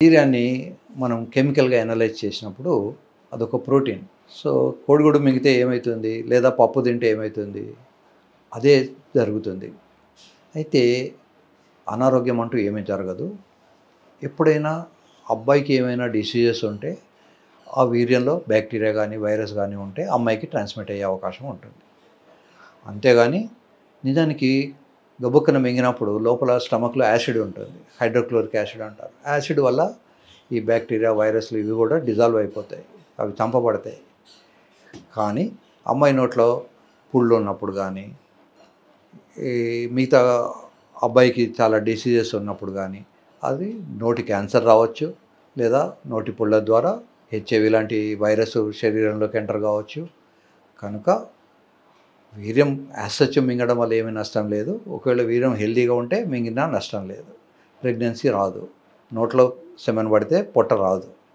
వీర్యాన్ని మనం కెమికల్‌గా అనలైజ్ చేసినప్పుడు అదొక ప్రోటీన్. సో, కోడిగుడ్డు మింగితే ఏమైతుంది? లేదా పప్పు తింటే ఏమైతుంది? అదే జరుగుతుంది. అయితే అనారోగ్యం అంటూ ఏమీ జరగదు. ఎప్పుడైనా అబ్బాయికి ఏమైనా డిసీజెస్ ఉంటే ఆ వీర్యంలో బ్యాక్టీరియా గానీ, వైరస్ గానీ ఉంటే అమ్మాయికి ట్రాన్స్‌మిట్ అయ్యే అవకాశం ఉంటుంది. అంతేగాని నిజానికి గబుక్కన మింగినప్పుడు లోపల స్టమక్‌లో యాసిడ్ ఉంటుంది. హైడ్రోక్లోరిక్ యాసిడ్ అంటారు. యాసిడ్ వల్ల ఈ బ్యాక్టీరియా, వైరస్‌లు ఇవి కూడా డిజాల్వ్ అయిపోతాయి. అవి చంపబడతాయి. కానీ అమ్మాయి నోట్లో పుళ్ళు ఉన్నప్పుడు గానీ, ఈ మిగతా అబ్బాయికి చాలా డిసీజెస్ ఉన్నప్పుడు గానీ, అది నోటి క్యాన్సర్ రావచ్చు. లేదా నోటి పుళ్ళ ద్వారా హెచ్ఐవి లాంటి వైరస్ శరీరంలోకి ఎంటర్ కావచ్చు. కనుక వీర్యం యాస్ సచ్ మింగడం వల్ల ఏమీ నష్టం లేదు. ఒకవేళ వీర్యం హెల్తీగా ఉంటే మింగినా నష్టం లేదు. ప్రెగ్నెన్సీ రాదు. నోట్లో సెమెన్ పడితే పొట్ట రాదు.